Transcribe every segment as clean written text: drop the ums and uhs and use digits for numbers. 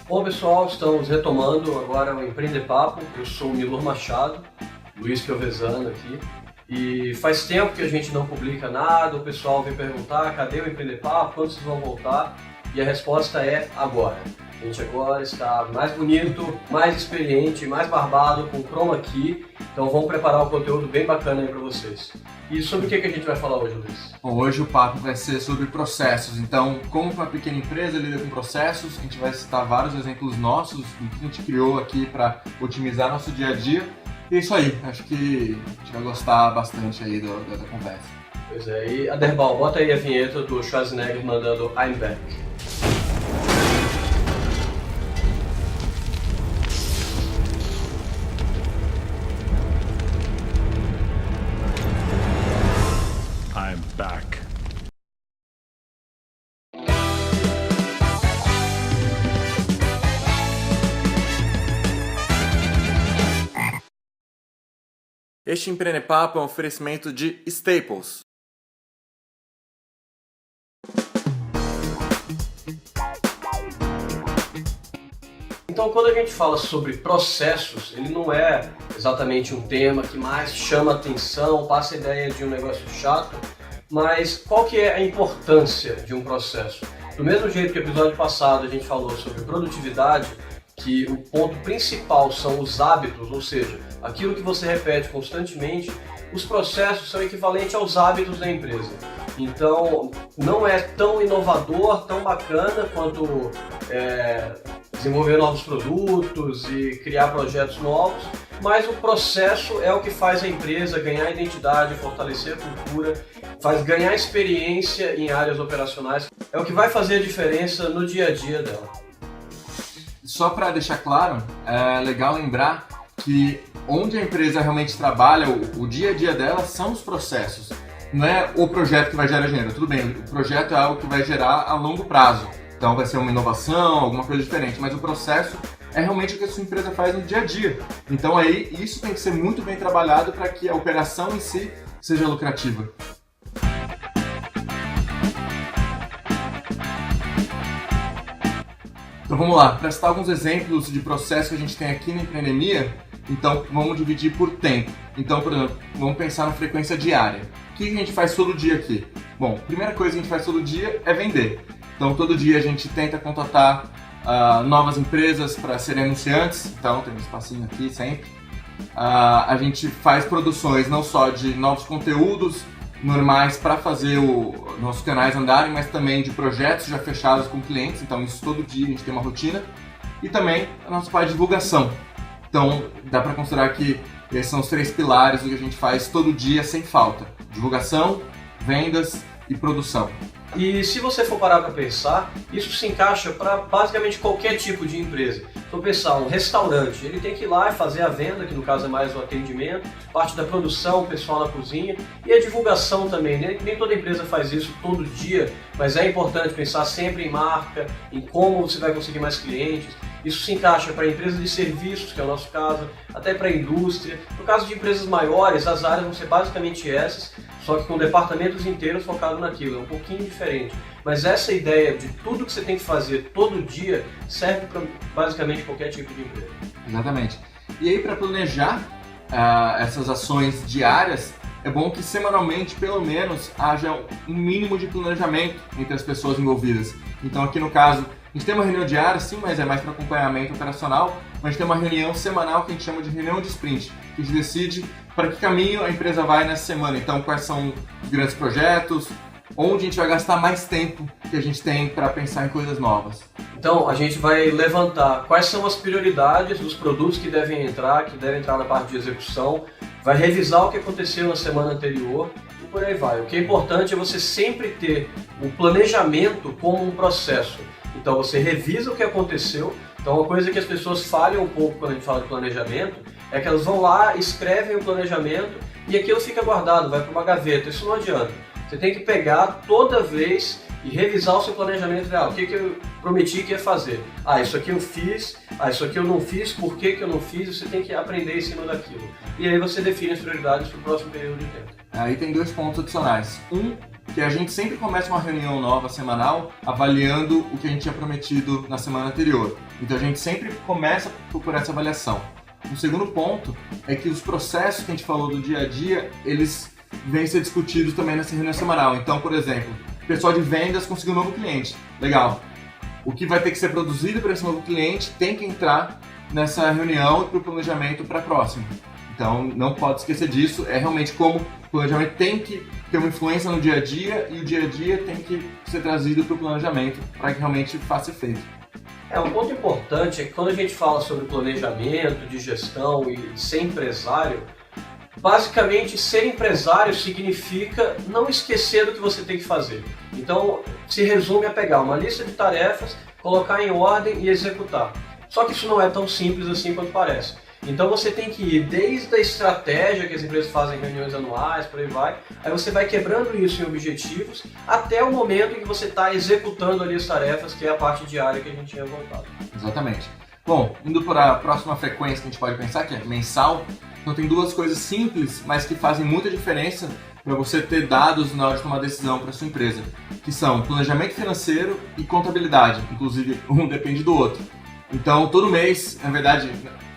Bom pessoal, estamos retomando agora o Empreender Papo. Eu sou o Milor Machado, Luiz Piovesano aqui. E faz tempo que a gente não publica nada, o pessoal vem perguntar cadê o Empreender Papo, quando vocês vão voltar? E a resposta é agora. A gente agora está mais bonito, mais experiente, mais barbado, com chroma key. Então vamos preparar um conteúdo bem bacana aí para vocês. E sobre o que a gente vai falar hoje, Luiz? Bom, hoje o papo vai ser sobre processos. Então, como uma pequena empresa lida com processos, a gente vai citar vários exemplos nossos do que a gente criou aqui para otimizar nosso dia a dia. E é isso aí, acho que a gente vai gostar bastante aí da conversa. Pois é, e Aderbal, bota aí a vinheta do Schwarzenegger mandando I'm back. I'm back. Este Empreender Papo é um oferecimento de Staples. Então, quando a gente fala sobre processos, ele não é exatamente um tema que mais chama atenção, passa a ideia de um negócio chato, mas qual que é a importância de um processo? Do mesmo jeito que no episódio passado a gente falou sobre produtividade, que o ponto principal são os hábitos, ou seja, aquilo que você repete constantemente, os processos são equivalentes aos hábitos da empresa. Então, não é tão inovador, tão bacana quanto desenvolver novos produtos e criar projetos novos, mas o processo é o que faz a empresa ganhar identidade, fortalecer a cultura, faz ganhar experiência em áreas operacionais, é o que vai fazer a diferença no dia a dia dela. Só para deixar claro, é legal lembrar que onde a empresa realmente trabalha, o dia a dia dela são os processos. Não é o projeto que vai gerar dinheiro, tudo bem, o projeto é algo que vai gerar a longo prazo. Então vai ser uma inovação, alguma coisa diferente, mas o processo é realmente o que a sua empresa faz no dia a dia. Então aí isso tem que ser muito bem trabalhado para que a operação em si seja lucrativa. Então vamos lá, para citar alguns exemplos de processos que a gente tem aqui na Empreendemia, então vamos dividir por tempo. Então, por exemplo, vamos pensar na frequência diária. O que a gente faz todo dia aqui? Bom, a primeira coisa que a gente faz todo dia é vender. Então todo dia a gente tenta contatar novas empresas para serem anunciantes, então tem um espacinho aqui sempre. A gente faz produções não só de novos conteúdos normais para fazer os nossos canais andarem, mas também de projetos já fechados com clientes, então isso todo dia a gente tem uma rotina. E também a nossa parte de divulgação. Então dá para considerar que esses são os 3 pilares do que a gente faz todo dia sem falta: divulgação, vendas e produção. E se você for parar para pensar, isso se encaixa para basicamente qualquer tipo de empresa. Então pensar, um restaurante, ele tem que ir lá e fazer a venda, que no caso é mais o atendimento, parte da produção, o pessoal na cozinha, e a divulgação também, né? Nem toda empresa faz isso todo dia, mas é importante pensar sempre em marca, em como você vai conseguir mais clientes. Isso se encaixa para empresas de serviços, que é o nosso caso, até para a indústria. No caso de empresas maiores, as áreas vão ser basicamente essas, só que com departamentos inteiros focados naquilo, é um pouquinho diferente. Mas essa ideia de tudo que você tem que fazer todo dia serve para basicamente qualquer tipo de empresa. Exatamente. E aí, para planejar essas ações diárias, é bom que semanalmente, pelo menos, haja um mínimo de planejamento entre as pessoas envolvidas. Então aqui no caso, a gente tem uma reunião diária, sim, mas é mais para acompanhamento operacional, mas a gente tem uma reunião semanal que a gente chama de reunião de sprint, que a gente decide para que caminho a empresa vai nessa semana. Então quais são os grandes projetos, onde a gente vai gastar mais tempo que a gente tem para pensar em coisas novas. Então a gente vai levantar quais são as prioridades dos produtos que devem entrar na parte de execução, vai revisar o que aconteceu na semana anterior e por aí vai. O que é importante é você sempre ter o planejamento como um processo. Então você revisa o que aconteceu. Então uma coisa que as pessoas falham um pouco quando a gente fala de planejamento é que elas vão lá, escrevem o planejamento e aquilo fica guardado, vai para uma gaveta. Isso não adianta. Você tem que pegar toda vez e revisar o seu planejamento real. O que eu prometi que ia fazer? Isso aqui eu fiz, isso aqui eu não fiz, por que eu não fiz? Você tem que aprender em cima daquilo. E aí você define as prioridades para o próximo período de tempo. Aí tem 2 pontos adicionais. Um que a gente sempre começa uma reunião nova semanal avaliando o que a gente tinha prometido na semana anterior. Então a gente sempre começa por essa avaliação. O segundo ponto é que os processos que a gente falou do dia a dia, eles vêm ser discutidos também nessa reunião semanal. Então, por exemplo, o pessoal de vendas conseguiu um novo cliente. Legal. O que vai ter que ser produzido para esse novo cliente tem que entrar nessa reunião e para o planejamento para a próxima. Então, não pode esquecer disso. É realmente como o planejamento tem que ter uma influência no dia a dia e o dia a dia tem que ser trazido para o planejamento para que realmente faça efeito. Um ponto importante é que quando a gente fala sobre planejamento, de gestão e ser empresário, basicamente ser empresário significa não esquecer do que você tem que fazer. Então, se resume a pegar uma lista de tarefas, colocar em ordem e executar. Só que isso não é tão simples assim quanto parece. Então você tem que ir desde a estratégia que as empresas fazem em reuniões anuais, por aí vai, aí você vai quebrando isso em objetivos até o momento em que você está executando ali as tarefas, que é a parte diária que a gente tinha voltado. Exatamente. Bom, indo para a próxima frequência que a gente pode pensar, que é mensal, então tem duas coisas simples, mas que fazem muita diferença para você ter dados na hora de tomar decisão para sua empresa, que são planejamento financeiro e contabilidade, inclusive um depende do outro. Então todo mês, na verdade,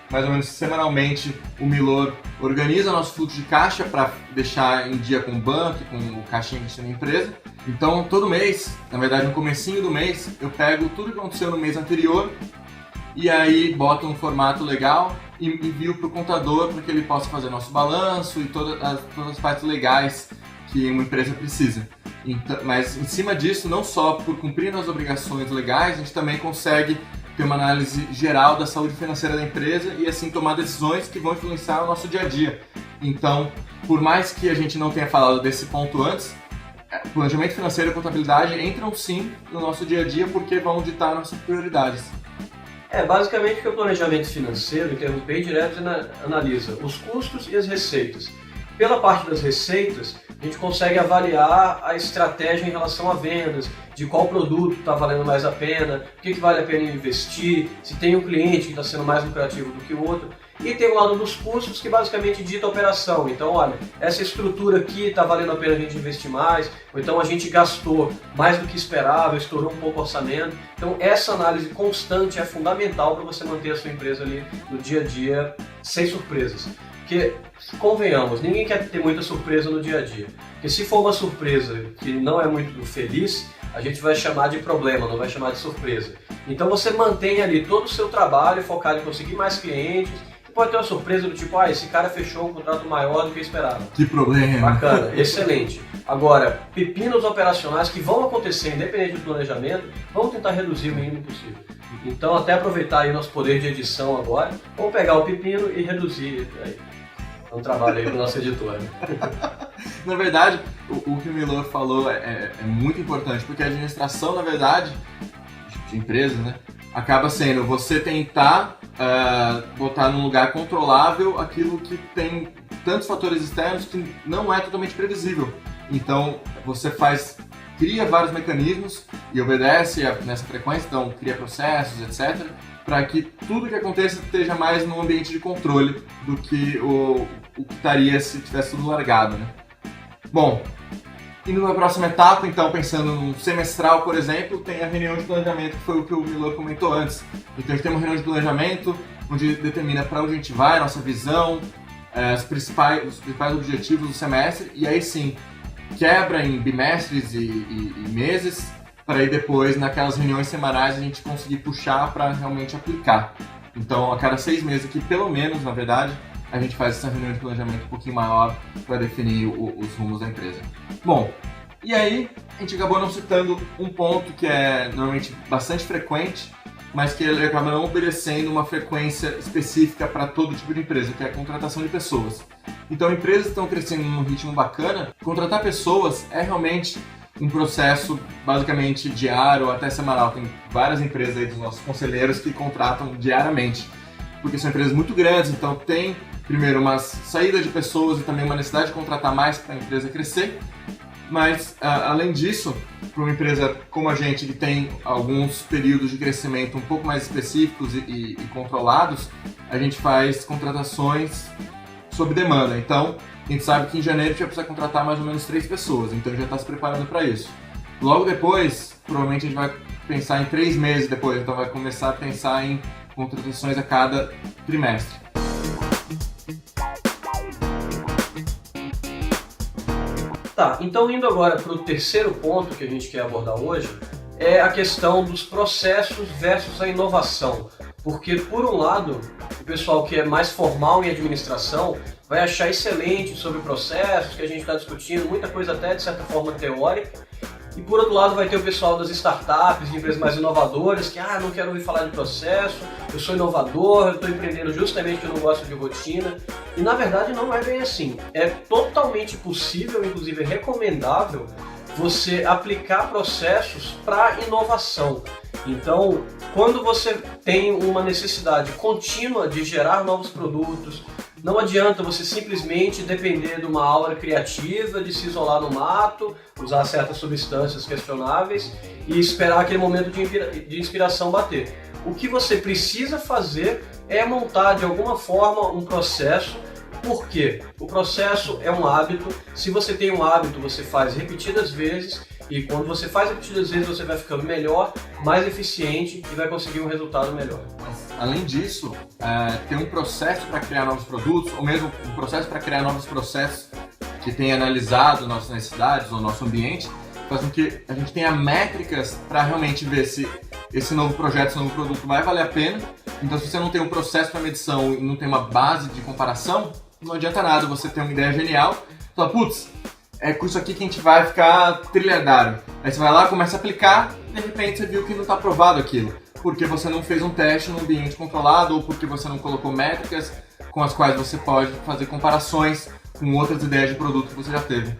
mais ou menos semanalmente, o Milor organiza nosso fluxo de caixa para deixar em dia com o banco, com o caixinha que a gente tem na empresa. Então, todo mês, na verdade, no comecinho do mês, eu pego tudo que aconteceu no mês anterior e aí boto um formato legal e envio para o contador para que ele possa fazer nosso balanço e todas as partes legais que uma empresa precisa. Então, mas, em cima disso, não só por cumprir as obrigações legais, a gente também consegue ter uma análise geral da saúde financeira da empresa e assim tomar decisões que vão influenciar o nosso dia a dia. Então, por mais que a gente não tenha falado desse ponto antes, planejamento financeiro e contabilidade entram sim no nosso dia a dia porque vão ditar nossas prioridades. Basicamente que o planejamento financeiro, em termos bem diretos, analisa os custos e as receitas. Pela parte das receitas, a gente consegue avaliar a estratégia em relação a vendas, de qual produto está valendo mais a pena, o que vale a pena investir, se tem um cliente que está sendo mais lucrativo do que o outro. E tem o lado dos custos, que basicamente dita a operação. Então, olha, essa estrutura aqui está valendo a pena a gente investir mais, ou então a gente gastou mais do que esperava, estourou um pouco o orçamento. Então, essa análise constante é fundamental para você manter a sua empresa ali no dia a dia, sem surpresas. Porque, convenhamos, ninguém quer ter muita surpresa no dia a dia. Porque se for uma surpresa que não é muito feliz, a gente vai chamar de problema, não vai chamar de surpresa. Então você mantém ali todo o seu trabalho focado em conseguir mais clientes. Você pode ter uma surpresa do tipo, esse cara fechou um contrato maior do que eu esperava. Que problema! Bacana, excelente. Agora, pepinos operacionais que vão acontecer independente do planejamento, vamos tentar reduzir o mínimo possível. Então, até aproveitar aí nosso poder de edição agora, vamos pegar o pepino e reduzir. É um trabalho aí do nosso editor. Na verdade, o que o Milor falou é muito importante, porque a administração, na verdade, de empresas, né, acaba sendo você tentar botar num lugar controlável aquilo que tem tantos fatores externos que não é totalmente previsível. Então, você cria vários mecanismos e obedece nessa frequência, então cria processos, etc., para que tudo que aconteça esteja mais no ambiente de controle do que o que estaria se tivesse tudo largado, né? Bom, indo para a próxima etapa, então, pensando no semestral, por exemplo, tem a reunião de planejamento, que foi o que o Milor comentou antes. Então, a gente tem uma reunião de planejamento, onde determina para onde a gente vai, a nossa visão, os principais objetivos do semestre, e aí sim, quebra em bimestres e meses, para aí depois, naquelas reuniões semanais, a gente conseguir puxar para realmente aplicar. Então, a cada 6 meses aqui, pelo menos, na verdade, a gente faz essa reunião de planejamento um pouquinho maior para definir os rumos da empresa. Bom, e aí a gente acabou não citando um ponto que é normalmente bastante frequente, mas que ele acaba não obedecendo uma frequência específica para todo tipo de empresa, que é a contratação de pessoas. Então, empresas estão crescendo num ritmo bacana, contratar pessoas é realmente um processo basicamente diário ou até semanal. Tem várias empresas aí dos nossos conselheiros que contratam diariamente, porque são empresas muito grandes, então tem primeiro uma saída de pessoas e também uma necessidade de contratar mais para a empresa crescer. Mas, além disso, para uma empresa como a gente, que tem alguns períodos de crescimento um pouco mais específicos e controlados, a gente faz contratações sob demanda. Então, a gente sabe que em janeiro a gente vai precisar contratar mais ou menos 3 pessoas, então já está se preparando para isso. Logo depois, provavelmente a gente vai pensar em 3 meses depois, então vai começar a pensar em contratações a cada trimestre. Tá, então indo agora para o terceiro ponto que a gente quer abordar hoje, é a questão dos processos versus a inovação. Porque, por um lado, o pessoal que é mais formal em administração vai achar excelente sobre processos, que a gente está discutindo, muita coisa até de certa forma teórica. E por outro lado vai ter o pessoal das startups, de empresas mais inovadoras, que não quero ouvir falar de processo, eu sou inovador, eu estou empreendendo justamente porque eu não gosto de rotina. E na verdade não é bem assim. É totalmente possível, inclusive é recomendável, você aplicar processos para inovação. Então, quando você tem uma necessidade contínua de gerar novos produtos, não adianta você simplesmente depender de uma aura criativa, de se isolar no mato, usar certas substâncias questionáveis e esperar aquele momento de inspiração bater. O que você precisa fazer é montar de alguma forma um processo. Por quê? O processo é um hábito. Se você tem um hábito, você faz repetidas vezes e quando você faz repetidas vezes você vai ficando melhor, mais eficiente e vai conseguir um resultado melhor. Além disso, ter um processo para criar novos produtos, ou mesmo um processo para criar novos processos que tenha analisado nossas necessidades ou nosso ambiente, faz com que a gente tenha métricas para realmente ver se esse novo projeto, esse novo produto vai valer a pena. Então, se você não tem um processo para medição e não tem uma base de comparação, não adianta nada você ter uma ideia genial e falar, putz, é com isso aqui que a gente vai ficar trilhardário. Aí você vai lá, começa a aplicar e de repente você viu que não está aprovado aquilo. Porque você não fez um teste num ambiente controlado ou porque você não colocou métricas com as quais você pode fazer comparações com outras ideias de produto que você já teve.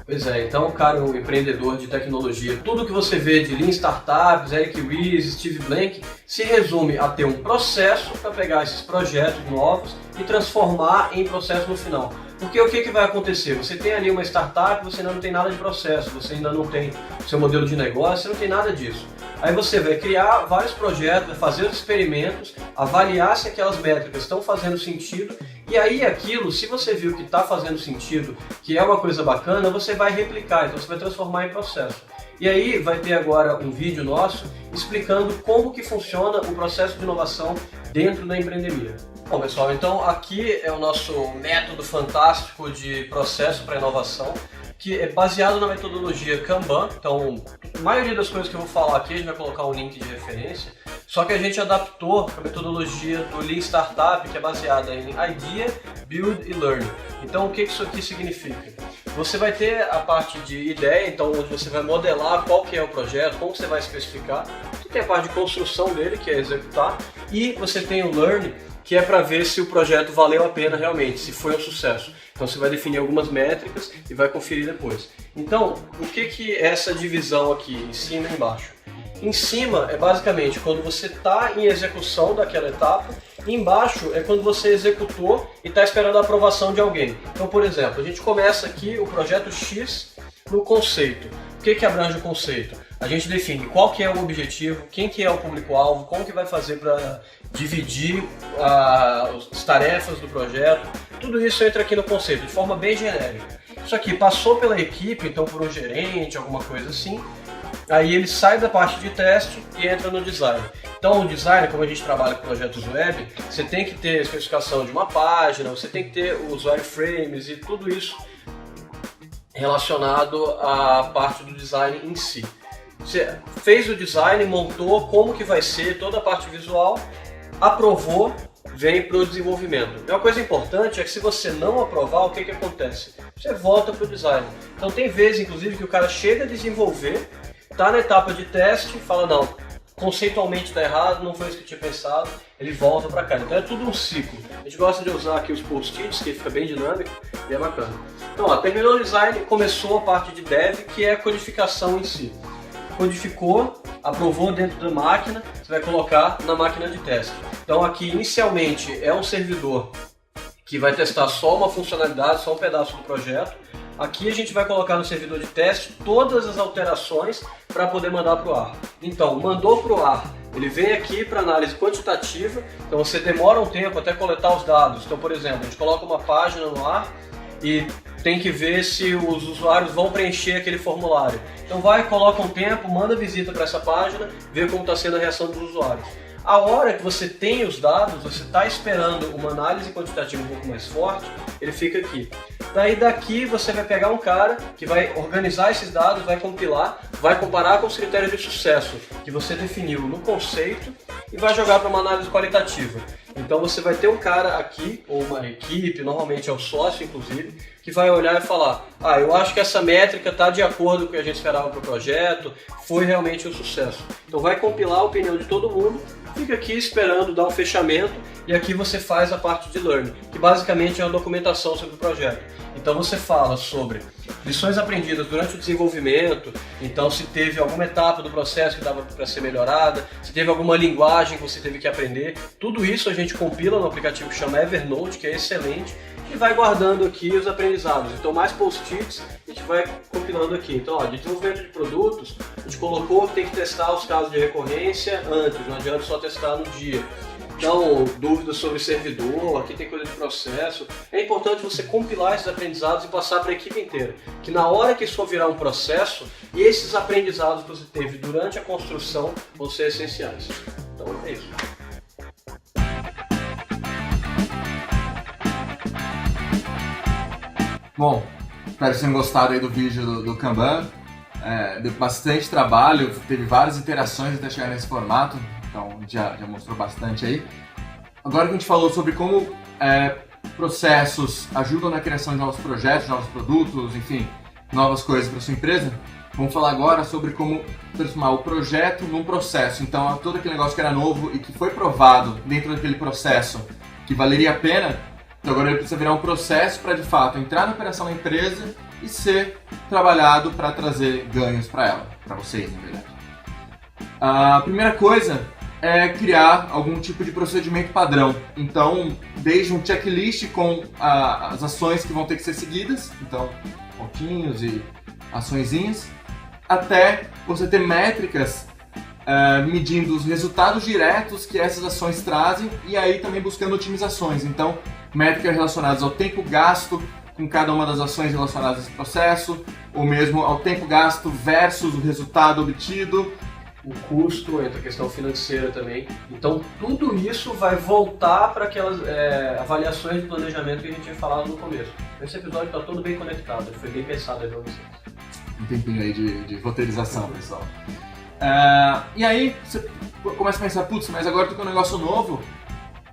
Pois é, então, caro empreendedor de tecnologia, tudo que você vê de Lean Startups, Eric Ries, Steve Blank, se resume a ter um processo para pegar esses projetos novos e transformar em processo no final. Porque o que vai acontecer? Você tem ali uma startup, você ainda não tem nada de processo, você ainda não tem seu modelo de negócio, você não tem nada disso. Aí você vai criar vários projetos, vai fazer os experimentos, avaliar se aquelas métricas estão fazendo sentido e aí aquilo, se você viu que está fazendo sentido, que é uma coisa bacana, você vai replicar, então você vai transformar em processo. E aí vai ter agora um vídeo nosso explicando como que funciona o processo de inovação dentro da empreendedora. Bom pessoal, então aqui é o nosso método fantástico de processo para inovação, que é baseado na metodologia Kanban. Então, a maioria das coisas que eu vou falar aqui, a gente vai colocar um link de referência, só que a gente adaptou a metodologia do Lean Startup, que é baseada em Idea, Build e Learn. Então, o que isso aqui significa? Você vai ter a parte de ideia, então onde você vai modelar qual que é o projeto, como você vai especificar. Você tem a parte de construção dele, que é executar, e você tem o Learn, que é para ver se o projeto valeu a pena realmente, se foi um sucesso. Então você vai definir algumas métricas e vai conferir depois. Então, o que é essa divisão aqui, em cima e embaixo? Em cima é basicamente quando você está em execução daquela etapa, e embaixo é quando você executou e está esperando a aprovação de alguém. Então, por exemplo, a gente começa aqui o projeto X no conceito. O que abrange o conceito? A gente define qual que é o objetivo, quem que é o público-alvo, como que vai fazer para dividir as tarefas do projeto. Tudo isso entra aqui no conceito, de forma bem genérica. Isso aqui passou pela equipe, então por um gerente, alguma coisa assim. Aí ele sai da parte de teste e entra no design. Então o design, como a gente trabalha com projetos web, você tem que ter a especificação de uma página, você tem que ter os wireframes e tudo isso relacionado à parte do design em si. Você fez o design, montou como que vai ser toda a parte visual, aprovou, vem para o desenvolvimento. E uma coisa importante é que se você não aprovar, o que acontece? Você volta para o design. Então tem vezes, inclusive, que o cara chega a desenvolver, está na etapa de teste e fala, não, conceitualmente está errado, não foi isso que eu tinha pensado, ele volta para cá. Então é tudo um ciclo. A gente gosta de usar aqui os post-its, que fica bem dinâmico e é bacana. Então, ó, terminou o design, começou a parte de dev, que é a codificação em si. Codificou, aprovou dentro da máquina, você vai colocar na máquina de teste. Então aqui inicialmente é um servidor que vai testar só uma funcionalidade, só um pedaço do projeto. Aqui a gente vai colocar no servidor de teste todas as alterações para poder mandar para o ar. Então, mandou para o ar, ele vem aqui para análise quantitativa, então você demora um tempo até coletar os dados. Então, por exemplo, a gente coloca uma página no ar e tem que ver se os usuários vão preencher aquele formulário. Então coloca um tempo, manda visita para essa página, vê como está sendo a reação dos usuários. A hora que você tem os dados, você está esperando uma análise quantitativa um pouco mais forte, ele fica aqui. Daí daqui você vai pegar um cara que vai organizar esses dados, vai compilar, vai comparar com os critérios de sucesso que você definiu no conceito e vai jogar para uma análise qualitativa. Então você vai ter um cara aqui, ou uma equipe, normalmente é o sócio inclusive, que vai olhar e falar: eu acho que essa métrica está de acordo com o que a gente esperava para o projeto, foi realmente um sucesso. Então vai compilar a opinião de todo mundo, fica aqui esperando dar um fechamento e aqui você faz a parte de learning, que basicamente é uma documentação sobre o projeto. Então você fala sobre lições aprendidas durante o desenvolvimento, então se teve alguma etapa do processo que dava para ser melhorada, se teve alguma linguagem que você teve que aprender, tudo isso a gente compila no aplicativo que chama Evernote, que é excelente, e vai guardando aqui os aprendizados. Então mais post-its a gente vai compilando aqui. Então de desenvolvimento de produtos, a gente colocou que tem que testar os casos de recorrência antes, não adianta só testar no dia. Então, dúvidas sobre servidor, aqui tem coisa de processo. É importante você compilar esses aprendizados e passar para a equipe inteira. Que na hora que isso for virar um processo, esses aprendizados que você teve durante a construção vão ser essenciais. Então é isso. Bom, espero que tenham gostado aí do vídeo do Kanban. Deu bastante trabalho, teve várias interações até chegar nesse formato. Então já mostrou bastante aí. Agora que a gente falou sobre como processos ajudam na criação de novos projetos, novos produtos, enfim, novas coisas para sua empresa, vamos falar agora sobre como transformar o projeto num processo. Então todo aquele negócio que era novo e que foi provado dentro daquele processo que valeria a pena, então agora ele precisa virar um processo para de fato entrar na operação da empresa e ser trabalhado para trazer ganhos para ela, para vocês na verdade. A primeira coisa é criar algum tipo de procedimento padrão. Então, desde um checklist com as ações que vão ter que ser seguidas, então, pontinhos e açõezinhas, até você ter métricas medindo os resultados diretos que essas ações trazem e aí também buscando otimizações. Então, métricas relacionadas ao tempo gasto com cada uma das ações relacionadas a esse processo, ou mesmo ao tempo gasto versus o resultado obtido, o custo, entra a questão financeira também. Então tudo isso vai voltar para aquelas avaliações de planejamento que a gente tinha falado no começo. Esse episódio está todo bem conectado, foi bem pensado aí para vocês. Um tempinho aí de roteirização, pessoal. E aí você começa a pensar, putz, mas agora eu tô com um negócio novo,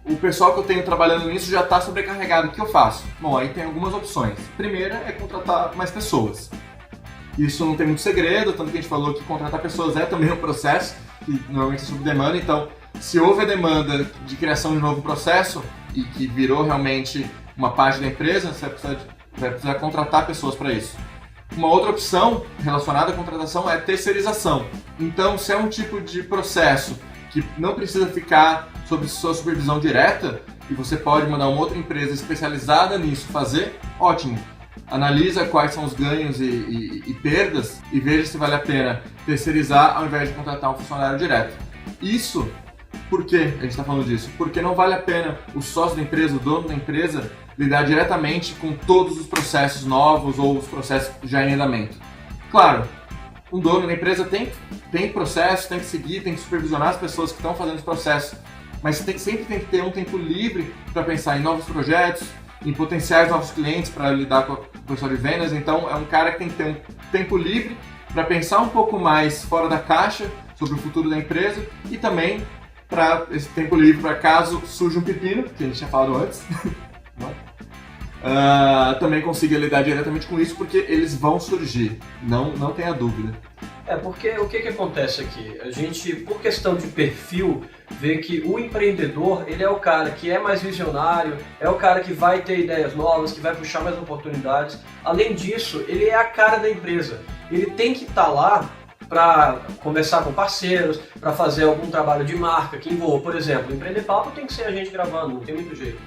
o pessoal que eu tenho trabalhando nisso já está sobrecarregado, o que eu faço? Bom, aí tem algumas opções. Primeira é contratar mais pessoas. Isso não tem muito segredo, tanto que a gente falou que contratar pessoas é também um processo, que normalmente é sob demanda. Então, se houve a demanda de criação de um novo processo e que virou realmente uma parte da empresa, você vai precisar contratar pessoas para isso. Uma outra opção relacionada à contratação é terceirização. Então, se é um tipo de processo que não precisa ficar sob sua supervisão direta e você pode mandar uma outra empresa especializada nisso fazer, ótimo. Analisa quais são os ganhos e perdas e veja se vale a pena terceirizar ao invés de contratar um funcionário direto. Isso, por que a gente está falando disso? Porque não vale a pena o sócio da empresa, o dono da empresa, lidar diretamente com todos os processos novos ou os processos já em andamento. Claro, um dono da empresa tem processo, tem que seguir, tem que supervisionar as pessoas que estão fazendo os processos, mas sempre tem que ter um tempo livre para pensar em novos projetos, em potenciais novos clientes para lidar com o pessoal de vendas. Então é um cara que tem que ter um tempo livre para pensar um pouco mais fora da caixa sobre o futuro da empresa e também para esse tempo livre para caso surja um pepino, que a gente tinha falado antes, também consiga lidar diretamente com isso, porque eles vão surgir, não tenha dúvida. Porque o que acontece aqui? A gente, por questão de perfil, vê que o empreendedor, ele é o cara que é mais visionário, é o cara que vai ter ideias novas, que vai puxar mais oportunidades. Além disso, ele é a cara da empresa. Ele tem que estar lá para conversar com parceiros, para fazer algum trabalho de marca que envolva, por exemplo, Empreender Papo tem que ser a gente gravando, não tem muito jeito.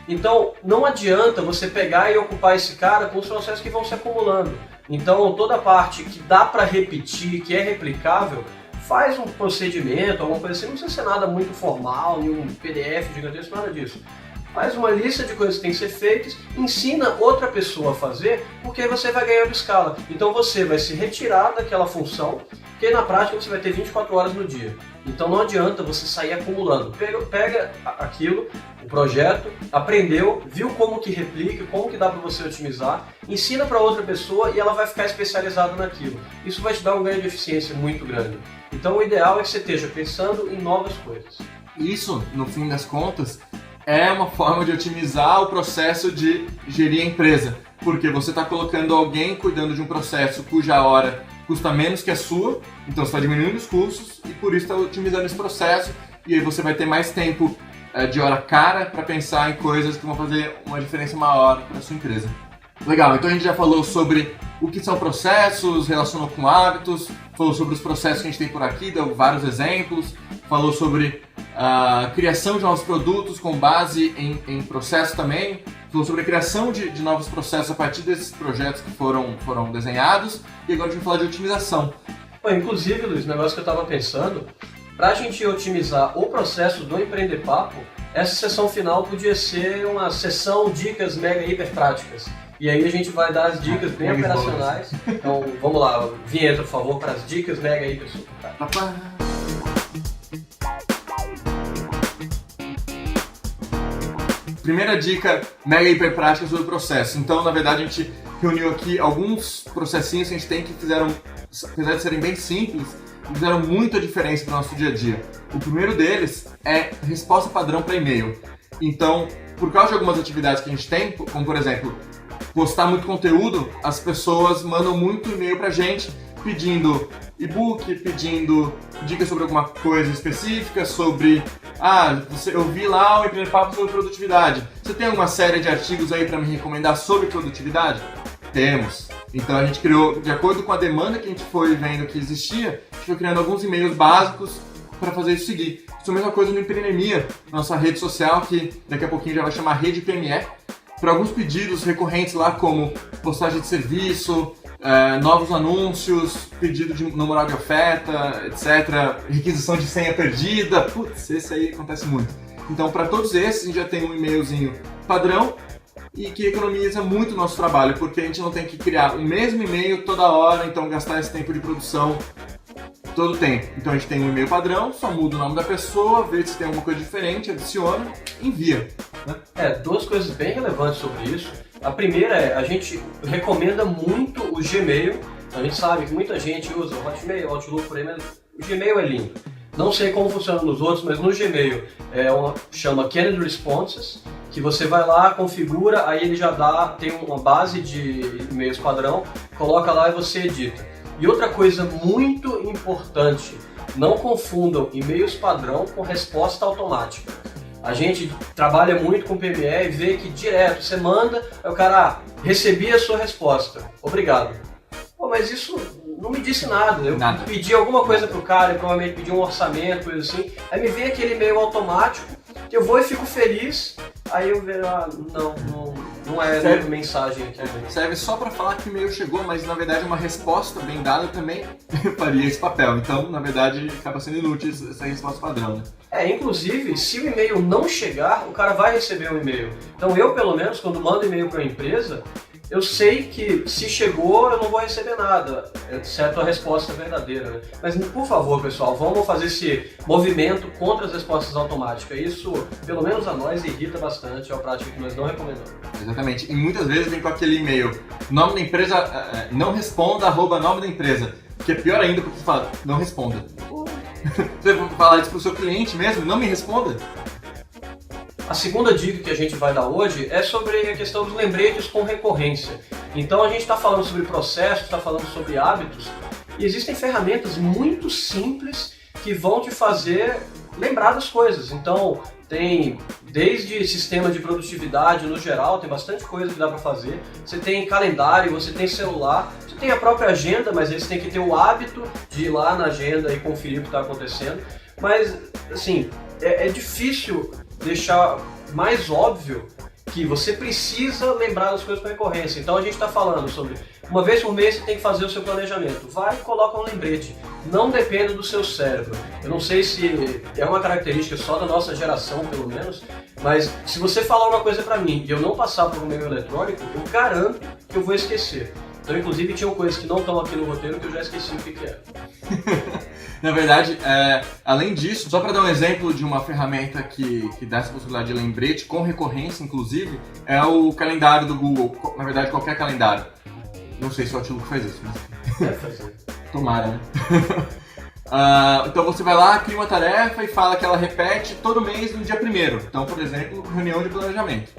Então, não adianta você pegar e ocupar esse cara com os processos que vão se acumulando. Então, toda a parte que dá para repetir, que é replicável, faz um procedimento, alguma coisa assim, não precisa ser nada muito formal, nenhum PDF gigantesco, nada disso. Faz uma lista de coisas que tem que ser feitas, ensina outra pessoa a fazer, porque aí você vai ganhando escala. Então você vai se retirar daquela função, porque na prática você vai ter 24 horas no dia. Então não adianta você sair acumulando. Pega aquilo, o projeto, aprendeu, viu como que replica, como que dá para você otimizar, ensina para outra pessoa e ela vai ficar especializada naquilo. Isso vai te dar um ganho de eficiência muito grande. Então o ideal é que você esteja pensando em novas coisas. Isso, no fim das contas, é uma forma de otimizar o processo de gerir a empresa, porque você está colocando alguém cuidando de um processo cuja hora custa menos que a sua, então você está diminuindo os custos e por isso está otimizando esse processo, e aí você vai ter mais tempo de hora cara para pensar em coisas que vão fazer uma diferença maior para a sua empresa. Legal, então a gente já falou sobre o que são processos, relacionou com hábitos, falou sobre os processos que a gente tem por aqui, deu vários exemplos, falou sobre a criação de novos produtos com base em processo também, falou sobre a criação de novos processos a partir desses projetos que foram desenhados, e agora a gente vai falar de otimização. Bom, inclusive, Luiz, o negócio que eu estava pensando, para a gente otimizar o processo do Empreender Papo, essa sessão final podia ser uma sessão dicas mega hiper práticas. E aí a gente vai dar as dicas bem operacionais. Então vamos lá, vinheta por favor para as dicas mega hiper super práticas. Primeira dica mega hiper prática sobre o processo. Então, na verdade, a gente reuniu aqui alguns processinhos que a gente tem que fizeram, apesar de serem bem simples, fizeram muita diferença no nosso dia a dia. O primeiro deles é resposta padrão para e-mail. Então, por causa de algumas atividades que a gente tem, como por exemplo, postar muito conteúdo, as pessoas mandam muito e-mail pra gente pedindo e-book, pedindo dicas sobre alguma coisa específica, sobre eu vi lá o Empreender Papo sobre produtividade. Você tem alguma série de artigos aí para me recomendar sobre produtividade? Temos. Então a gente criou, de acordo com a demanda que a gente foi vendo que existia, a gente foi criando alguns e-mails básicos para fazer isso seguir. Isso é a mesma coisa no Empreendemia, nossa rede social, que daqui a pouquinho já vai chamar Rede PME, para alguns pedidos recorrentes lá, como postagem de serviço, novos anúncios, pedido no mural de oferta, etc., requisição de senha perdida, putz, esse aí acontece muito. Então, para todos esses, a gente já tem um e-mailzinho padrão e que economiza muito o nosso trabalho, porque a gente não tem que criar o mesmo e-mail toda hora, então gastar esse tempo de produção todo o tempo. Então a gente tem um e-mail padrão, só muda o nome da pessoa, vê se tem alguma coisa diferente, adiciona, envia. Né? Duas coisas bem relevantes sobre isso. A primeira é, a gente recomenda muito o Gmail. A gente sabe que muita gente usa o Hotmail, o Outlook por aí, mas o Gmail é lindo. Não sei como funciona nos outros, mas no Gmail chama Canned Responses, que você vai lá, configura, aí ele já tem uma base de e-mails padrão, coloca lá e você edita. E outra coisa muito importante, não confundam e-mails padrão com resposta automática. A gente trabalha muito com PME e vê que direto você manda, aí o cara, recebi a sua resposta, obrigado. Pô, mas isso não me disse nada, eu pedi alguma coisa pro cara, eu provavelmente pedi um orçamento, coisa assim, aí me vem aquele e-mail automático, que eu vou e fico feliz, aí eu vejo, não é mensagem aqui. Serve só para falar que o e-mail chegou, mas na verdade uma resposta bem dada também faria esse papel. Então, na verdade, acaba sendo inútil essa resposta padrão, né? Inclusive, se o e-mail não chegar, o cara vai receber um e-mail. Então eu, pelo menos, quando mando e-mail para a empresa, eu sei que se chegou, eu não vou receber nada, exceto a resposta verdadeira, né? Mas, por favor, pessoal, vamos fazer esse movimento contra as respostas automáticas. Isso, pelo menos a nós, irrita bastante, é uma prática que nós não recomendamos. Exatamente. E muitas vezes vem com aquele e-mail, nome da empresa, não responda, @nome da empresa. Que é pior ainda, porque você fala, não responda. Você vai falar isso pro seu cliente mesmo, não me responda. A segunda dica que a gente vai dar hoje é sobre a questão dos lembretes com recorrência. Então a gente está falando sobre processos, está falando sobre hábitos, e existem ferramentas muito simples que vão te fazer lembrar das coisas. Então tem desde sistema de produtividade no geral, tem bastante coisa que dá para fazer. Você tem calendário, você tem celular, você tem a própria agenda, mas eles têm que ter o hábito de ir lá na agenda e conferir o que está acontecendo. Mas assim, é difícil deixar mais óbvio que você precisa lembrar das coisas com recorrência. Então a gente está falando sobre, uma vez por mês você tem que fazer o seu planejamento. Vai e coloca um lembrete. não depende do seu cérebro. Eu não sei se é uma característica só da nossa geração, pelo menos, mas se você falar uma coisa pra mim e eu não passar por um meio eletrônico, eu garanto que eu vou esquecer. Então, inclusive, tinham coisas que não estão aqui no roteiro que eu já esqueci o que era. Na verdade, além disso, só para dar um exemplo de uma ferramenta que dá essa possibilidade de lembrete, com recorrência inclusive, é o calendário do Google. Na verdade, qualquer calendário. Não sei se o Outlook faz isso, mas... Deve fazer. Tomara, né? Então você vai lá, cria uma tarefa e fala que ela repete todo mês no dia 1º. Então, por exemplo, reunião de planejamento.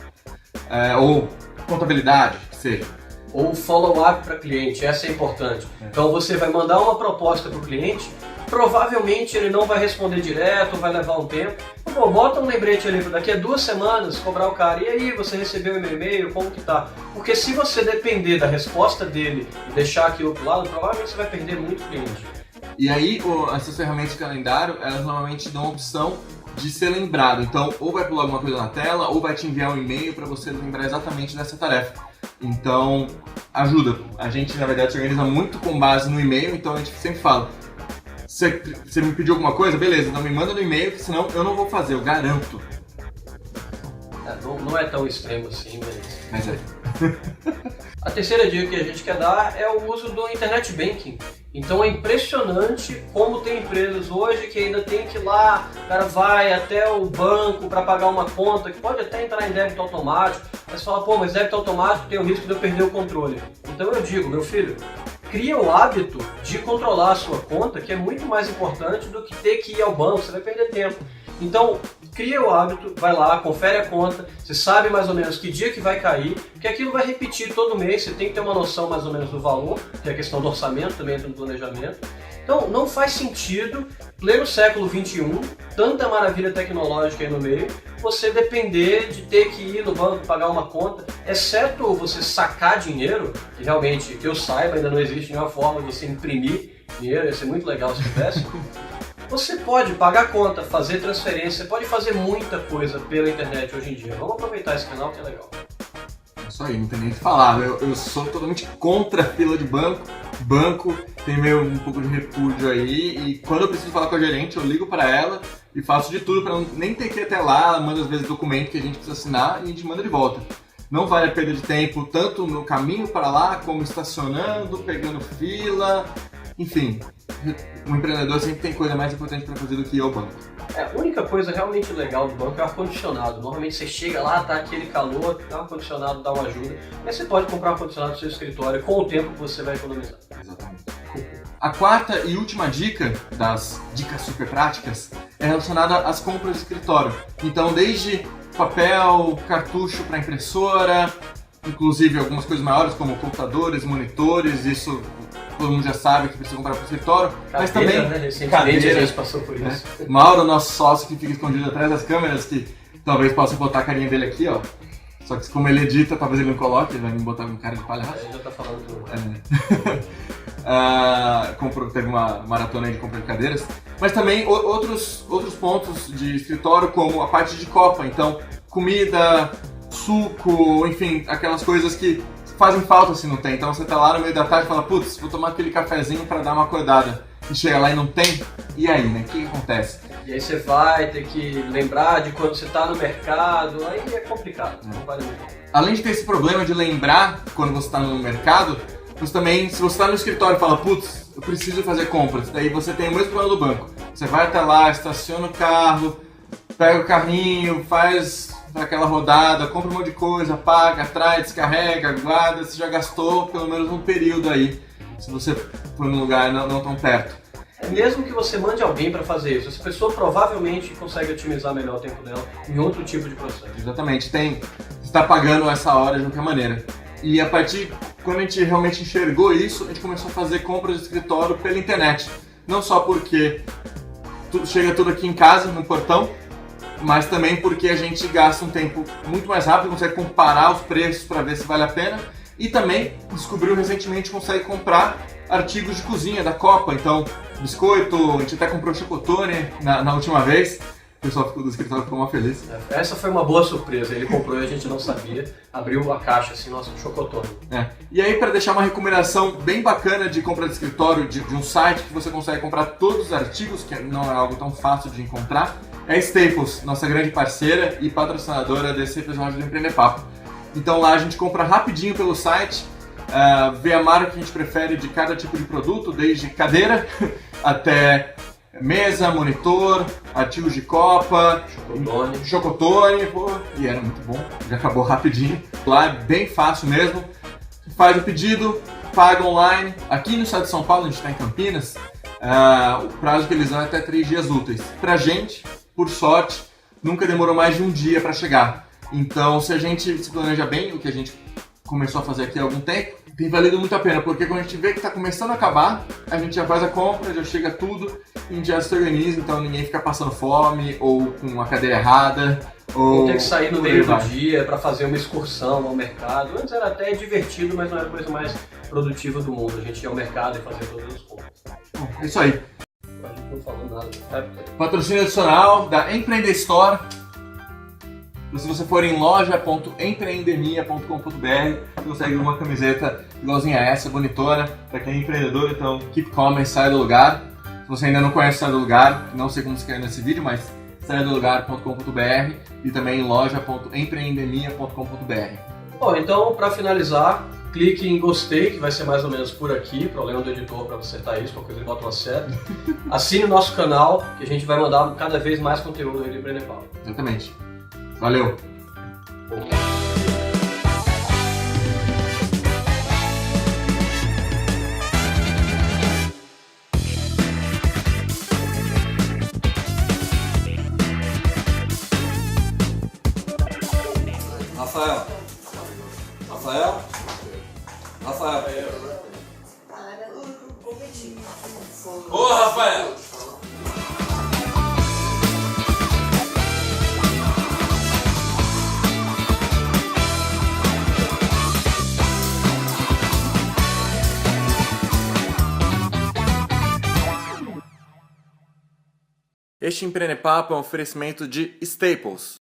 Ou contabilidade, que seja. Ou follow-up para cliente, essa é importante. Então você vai mandar uma proposta para o cliente, provavelmente ele não vai responder direto, vai levar um tempo. Pô, bota um lembrete ali para daqui a 2 semanas cobrar o cara. E aí, você recebeu o meu e-mail, como que tá? Porque se você depender da resposta dele e deixar aquilo pro lado, provavelmente você vai perder muito cliente. E aí, essas ferramentas de calendário, elas normalmente dão a opção de ser lembrado. Então, ou vai pular alguma coisa na tela, ou vai te enviar um e-mail para você lembrar exatamente dessa tarefa. Então, ajuda. A gente, na verdade, se organiza muito com base no e-mail, então a gente sempre fala: você me pediu alguma coisa? Beleza, então me manda no e-mail, que senão eu não vou fazer, eu garanto. Não é tão extremo assim, mas é. A terceira dica que a gente quer dar é o uso do Internet Banking. Então é impressionante como tem empresas hoje que ainda tem que ir lá, o cara vai até o banco para pagar uma conta, que pode até entrar em débito automático, mas fala, pô, mas débito automático tem o risco de eu perder o controle. Então eu digo, meu filho, cria o hábito de controlar a sua conta, que é muito mais importante do que ter que ir ao banco, você vai perder tempo. Então, cria o hábito, vai lá, confere a conta, você sabe mais ou menos que dia que vai cair, porque aquilo vai repetir todo mês, você tem que ter uma noção mais ou menos do valor, que é a questão do orçamento, também entra no planejamento. Então, não faz sentido, pleno século XXI, tanta maravilha tecnológica aí no meio, você depender de ter que ir no banco pagar uma conta, exceto você sacar dinheiro, que realmente, que eu saiba, ainda não existe nenhuma forma de você imprimir dinheiro, ia ser muito legal se tivesse. Você pode pagar a conta, fazer transferência, pode fazer muita coisa pela internet hoje em dia. Vamos aproveitar esse canal que é legal. Isso aí, não tem nem o que falar. Eu sou totalmente contra a fila de banco. Banco tem um pouco de repúdio aí, e quando eu preciso falar com a gerente, eu ligo para ela e faço de tudo para nem ter que ir até lá. Ela manda às vezes documento que a gente precisa assinar e a gente manda de volta. Não vale a perda de tempo, tanto no caminho para lá, como estacionando, pegando fila, enfim. Um empreendedor sempre tem coisa mais importante para fazer do que ir ao banco. A única coisa realmente legal do banco é o ar-condicionado. Normalmente você chega lá, tá aquele calor, o ar-condicionado dá uma ajuda, mas você pode comprar um ar-condicionado no seu escritório com o tempo que você vai economizar. Exatamente. A quarta e última dica, das dicas super práticas, é relacionada às compras de escritório. Então, desde papel, cartucho para impressora, inclusive algumas coisas maiores como computadores, monitores, isso todo mundo já sabe que precisa comprar para o escritório, mas também né? Recentemente a gente passou por isso. Né? Mauro, nosso sócio que fica escondido atrás das câmeras, que talvez possa botar a carinha dele aqui, ó. Só que como ele edita, talvez ele não coloque, ele vai me botar com cara de palhaço. Ele já tá falando tudo. Teve uma maratona aí de compra de cadeiras. Mas também outros pontos de escritório, como a parte de copa. Então, comida, suco, enfim, aquelas coisas que fazem falta se não tem. Então você tá lá no meio da tarde e fala, putz, vou tomar aquele cafezinho para dar uma acordada. E chega lá e não tem, e aí, né? O que acontece? E aí você vai ter que lembrar de quando você tá no mercado, aí é complicado, não vale muito. Além de ter esse problema de lembrar quando você tá no mercado, você também, se você tá no escritório e fala, putz, eu preciso fazer compras, daí você tem o mesmo problema do banco. Você vai até lá, estaciona o carro, pega o carrinho, faz aquela rodada, compra um monte de coisa, paga, traz, descarrega, guarda, você já gastou pelo menos um período aí, se você for num lugar não tão perto. Mesmo que você mande alguém para fazer isso, essa pessoa provavelmente consegue otimizar melhor o tempo dela em outro tipo de processo. Exatamente, você está pagando essa hora de qualquer maneira. E a partir, quando a gente realmente enxergou isso, a gente começou a fazer compras de escritório pela internet. Não só porque chega tudo aqui em casa, no portão, mas também porque a gente gasta um tempo muito mais rápido, consegue comparar os preços para ver se vale a pena, e também descobriu recentemente que consegue comprar artigos de cozinha da Copa, então biscoito, a gente até comprou chocotone na última vez, O pessoal do escritório ficou mal feliz. Essa foi uma boa surpresa, ele comprou e a gente não sabia, abriu a caixa assim, nossa, chocotone. E aí, para deixar uma recomendação bem bacana de compra de escritório, de um site que você consegue comprar todos os artigos, que não é algo tão fácil de encontrar, é a Staples, nossa grande parceira e patrocinadora desse episódio do Empreender Papo. Então lá a gente compra rapidinho pelo site, vê a marca que a gente prefere de cada tipo de produto, desde cadeira até mesa, monitor, artigos de copa, chocotone, e era muito bom, já acabou rapidinho. Lá é bem fácil mesmo, faz o pedido, paga online. Aqui no estado de São Paulo, a gente está em Campinas, o prazo que eles dão é até 3 dias úteis. Pra gente, por sorte, nunca demorou mais de um dia para chegar. Então, se a gente se planeja bem, o que a gente começou a fazer aqui há algum tempo, tem valido muito a pena, porque quando a gente vê que está começando a acabar, a gente já faz a compra, já chega tudo, e a gente já se organiza, então ninguém fica passando fome, ou com a cadeira errada, ou tem que sair no meio do dia para fazer uma excursão ao mercado. Antes era até divertido, mas não era a coisa mais produtiva do mundo, a gente ia ao mercado e fazer todas as compras. É isso aí. A gente não falou nada do Factory. Patrocínio adicional da Empreender Store. Se você for em loja.empreendemia.com.br, você consegue uma camiseta igualzinha a essa, bonitona, para quem é empreendedor, então keep calm e sai do lugar. Se você ainda não conhece Sai do Lugar, não sei como se caiu nesse vídeo, mas saidolugar.com.br e também em loja.empreendemia.com.br. Bom, então para finalizar, clique em gostei, que vai ser mais ou menos por aqui, problema do editor para você acertar isso, qualquer coisa ele bota uma seta. Assine o nosso canal, que a gente vai mandar cada vez mais conteúdo aí do Empreender Papo. Exatamente. Valeu! Rafael. Ô, Rafael! Este Empreender Papo é um oferecimento de Staples.